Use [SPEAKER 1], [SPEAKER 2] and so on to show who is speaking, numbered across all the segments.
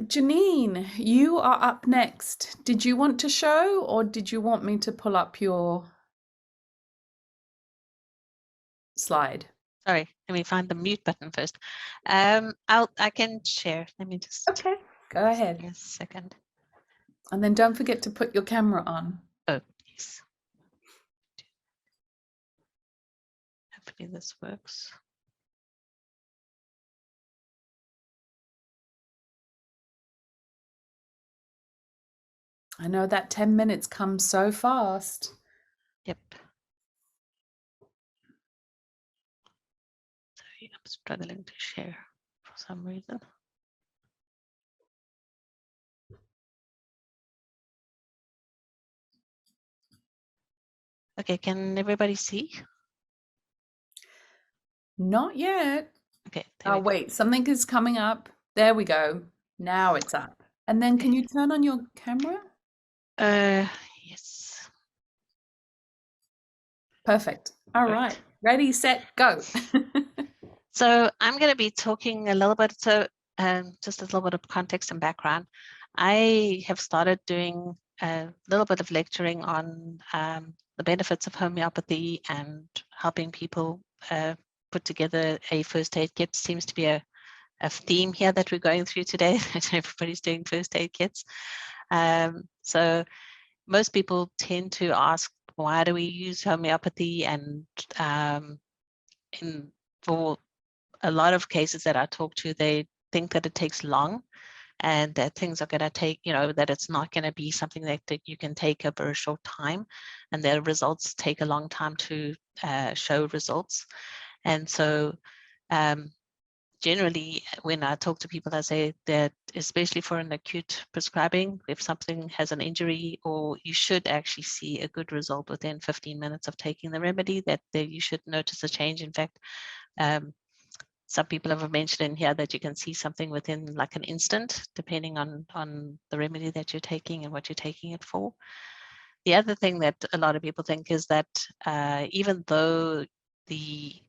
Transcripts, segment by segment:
[SPEAKER 1] Janine, you are up next. Did you want to show, or did you want me to pull up your slide?
[SPEAKER 2] Sorry, let me find the mute button first. I can share. Let me just
[SPEAKER 1] Okay, go ahead.
[SPEAKER 2] give me a second.
[SPEAKER 1] And then don't forget to put your camera on.
[SPEAKER 2] Oh, yes. Hopefully this works.
[SPEAKER 1] I know that 10 minutes comes so fast.
[SPEAKER 2] Yep. Sorry, I'm struggling to share for some reason. Okay, can everybody see?
[SPEAKER 1] Not yet.
[SPEAKER 2] Okay.
[SPEAKER 1] Oh, wait, something is coming up. There we go. Now it's up. And then can you turn on your camera?
[SPEAKER 2] Yes.
[SPEAKER 1] Perfect. All right. Ready, set, go.
[SPEAKER 2] So I'm going to be talking a little bit, just a little bit of context and background. I have started doing a little bit of lecturing on the benefits of homeopathy and helping people put together a first aid kit. Seems to be a theme here that we're going through today. Everybody's doing first aid kits. So most people tend to ask, why do we use homeopathy? And for a lot of cases that I talk to, they think that it takes long and that things are going to take, that it's not going to be something that you can take over a short time, and their results take a long time to show results. And so generally, when I talk to people, I say that especially for an acute prescribing, if something has an injury, or you should actually see a good result within 15 minutes of taking the remedy, that you should notice a change. In fact, some people have mentioned in here that you can see something within like an instant, depending on the remedy that you're taking and what you're taking it for. The other thing that a lot of people think is that even though the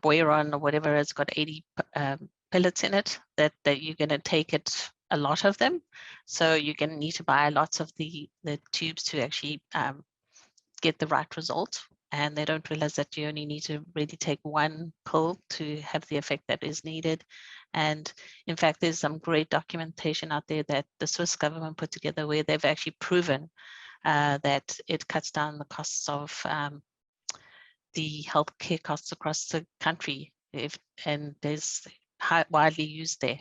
[SPEAKER 2] boiron or whatever has got 80 pellets in it, that you're going to take it, a lot of them. So you're going to need to buy lots of the tubes to actually get the right result. And they don't realize that you only need to really take one pill to have the effect that is needed. And in fact, there's some great documentation out there that the Swiss government put together where they've actually proven that it cuts down the costs of the healthcare costs across the country, and there's widely used there.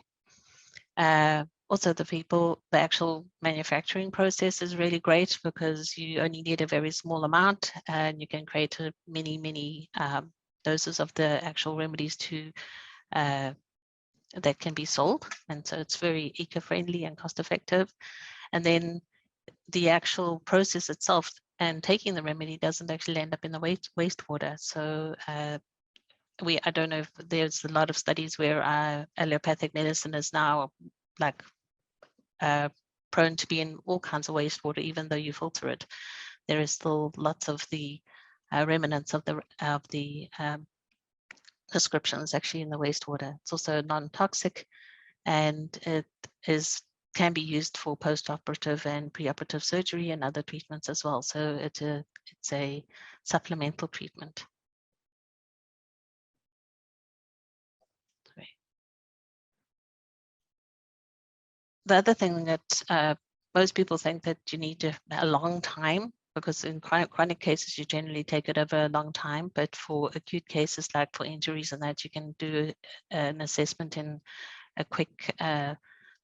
[SPEAKER 2] Also, the actual manufacturing process is really great because you only need a very small amount and you can create many doses of the actual remedies that can be sold. And so it's very eco-friendly and cost-effective. And then the actual process itself and taking the remedy doesn't actually end up in the wastewater. So I don't know if there's a lot of studies where allopathic medicine is now like prone to be in all kinds of wastewater, even though you filter it. There is still lots of the remnants of the prescriptions actually in the wastewater. It's also non-toxic, and it can be used for post-operative and pre-operative surgery and other treatments as well. So it's a supplemental treatment. The other thing that most people think that you need a long time, because in chronic cases, you generally take it over a long time. But for acute cases, like for injuries and that, you can do an assessment in a quick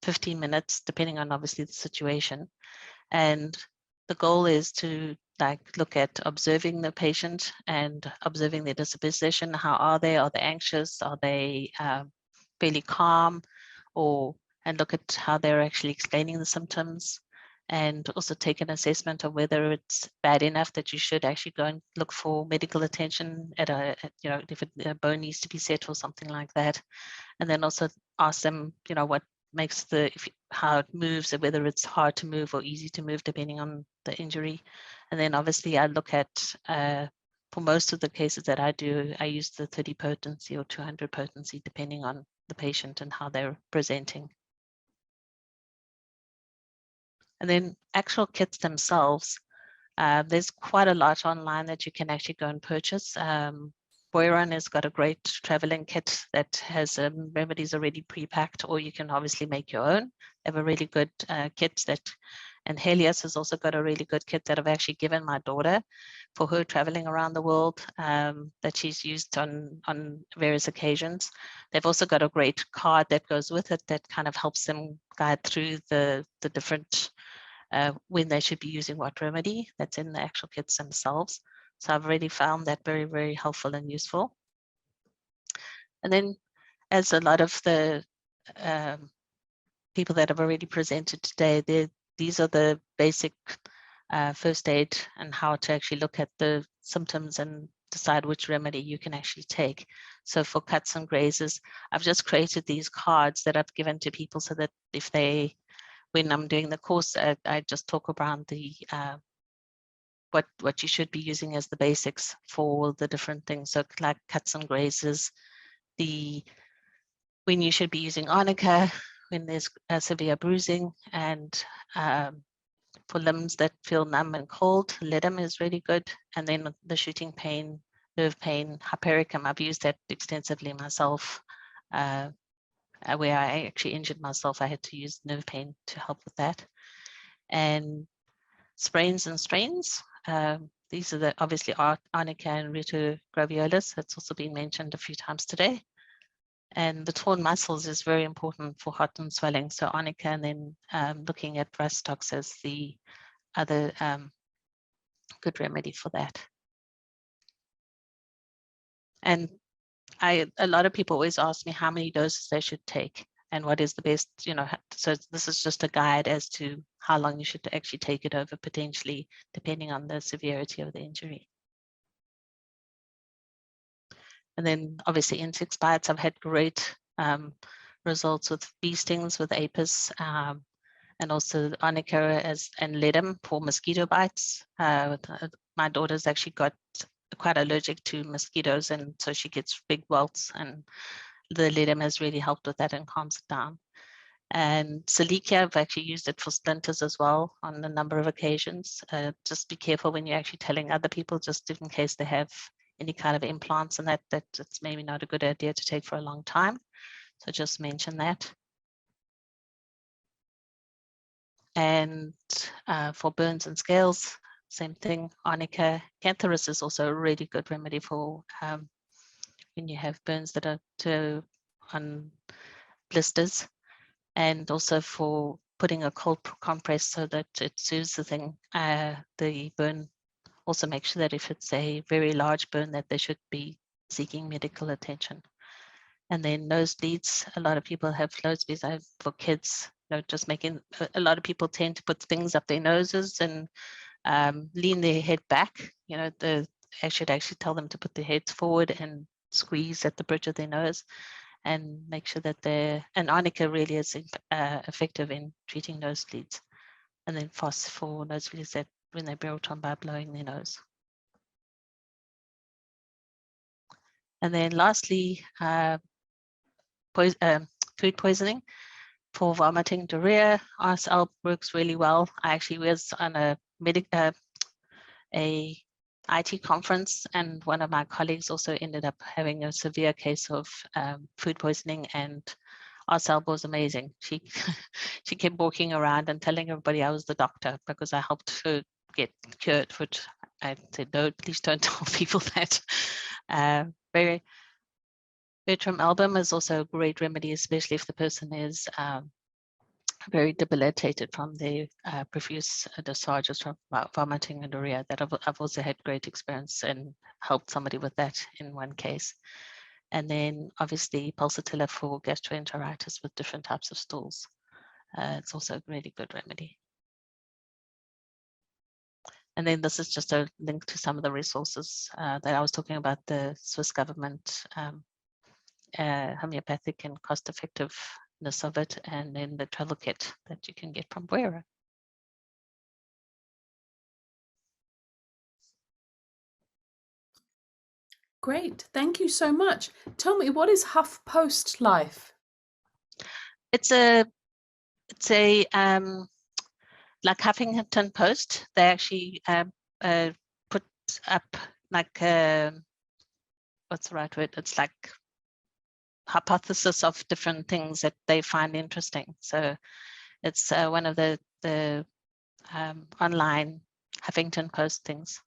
[SPEAKER 2] 15 minutes, depending on obviously the situation. And the goal is to look at observing the patient and observing their disposition. How are they? Are they anxious? Are they fairly calm? And look at how they're actually explaining the symptoms, and also take an assessment of whether it's bad enough that you should actually go and look for medical attention if a bone needs to be set or something like that. And then also ask them, what makes how it moves, or whether it's hard to move or easy to move depending on the injury. And then obviously I look at for most of the cases that I do, I use the 30 potency or 200 potency, depending on the patient and how they're presenting. And then actual kits themselves, there's quite a lot online that you can actually go and purchase. Boiron has got a great traveling kit that has remedies already pre-packed, or you can obviously make your own. They have a really good kit that, and Helios has also got a really good kit that I've actually given my daughter for her traveling around the world, that she's used on various occasions. They've also got a great card that goes with it that kind of helps them guide through the different when they should be using what remedy that's in the actual kits themselves. So I've already found that very, very helpful and useful. And then, as a lot of the people that have already presented today, these are the basic first aid and how to actually look at the symptoms and decide which remedy you can actually take. So for cuts and grazes, I've just created these cards that I've given to people so that if they, when I'm doing the course, I just talk around the what you should be using as the basics for the different things. So like cuts and grazes, when you should be using arnica, when there's severe bruising, and for limbs that feel numb and cold, Ledum is really good. And then the shooting pain, nerve pain, hypericum, I've used that extensively myself. Where I actually injured myself, I had to use nerve pain to help with that. And sprains and strains, these are obviously arnica and retrograveolus. That's also been mentioned a few times today. And the torn muscles is very important for hot and swelling. So arnica, and then looking at rustox as the other good remedy for that. And a lot of people always ask me how many doses they should take and what is the best, so this is just a guide as to how long you should actually take it over, potentially, depending on the severity of the injury. And then obviously insect bites, I've had great results with bee stings, with apis, and also arnica and ledum for mosquito bites. My daughter's actually got quite allergic to mosquitoes, and so she gets big welts, and the ledum has really helped with that and calms it down. And Silicia, I've actually used it for splinters as well on a number of occasions. Just be careful when you're actually telling other people, just in case they have any kind of implants, and that it's maybe not a good idea to take for a long time. So just mention that. And for burns and scales, same thing, arnica. Cantharus is also a really good remedy for when you have burns that are on blisters, and also for putting a cold compress so that it soothes the thing, the burn. Also make sure that if it's a very large burn that they should be seeking medical attention. And then nosebleeds, a lot of people have nosebleeds for kids, just making, a lot of people tend to put things up their noses and lean their head back. I should actually tell them to put their heads forward and squeeze at the bridge of their nose and make sure that and arnica really is effective in treating nosebleeds. And then FOS for nosebleeds that when they're brought on by blowing their nose. And then lastly, food poisoning for vomiting, diarrhea. RSL works really well. I actually was on a IT conference, and one of my colleagues also ended up having a severe case of food poisoning, and RSL was amazing. She she kept walking around and telling everybody I was the doctor because I helped her get cured, which I said, no, please don't tell people that. Bertram album is also a great remedy, especially if the person is very debilitated from the profuse discharges from vomiting and diarrhea. That I've also had great experience and helped somebody with that in one case. And then obviously pulsatilla for gastroenteritis with different types of stools. It's also a really good remedy. And then this is just a link to some of the resources that I was talking about, the Swiss government homeopathic and cost-effectiveness of it, and then the travel kit that you can get from Boiron.
[SPEAKER 1] Great. Thank you so much. Tell me, what is HuffPost Life?
[SPEAKER 2] It's a like Huffington Post. They actually put up like what's the right word? It's like hypothesis of different things that they find interesting. So it's one of the online Huffington Post things.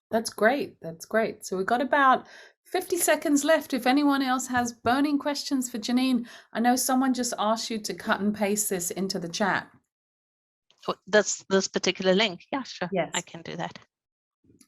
[SPEAKER 1] That's great. That's great. So we've got about 50 seconds left. If anyone else has burning questions for Janine, I know someone just asked you to cut and paste this into the chat.
[SPEAKER 2] This particular link. Yeah, sure.
[SPEAKER 1] Yes.
[SPEAKER 2] I can do that.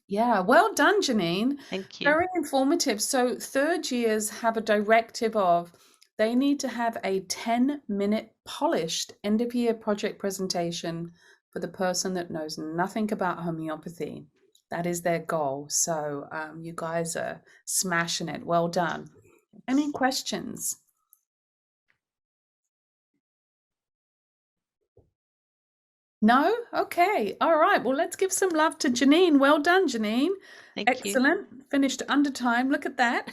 [SPEAKER 1] Yeah, well done, Janine.
[SPEAKER 2] Thank you.
[SPEAKER 1] Very informative. So third years have a directive of they need to have a 10-minute polished end of year project presentation for the person that knows nothing about homeopathy. That is their goal. So you guys are smashing it. Well done. Any questions? No? Okay. All right. Well, let's give some love to Janine. Well done, Janine.
[SPEAKER 2] Thank
[SPEAKER 1] Excellent.
[SPEAKER 2] you.
[SPEAKER 1] Finished under time. Look at that.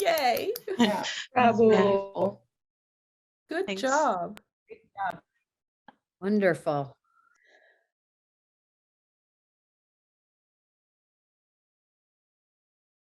[SPEAKER 1] Yay.
[SPEAKER 3] Yeah. Bravo.
[SPEAKER 1] Good
[SPEAKER 2] Thanks.
[SPEAKER 1] job.
[SPEAKER 3] Wonderful.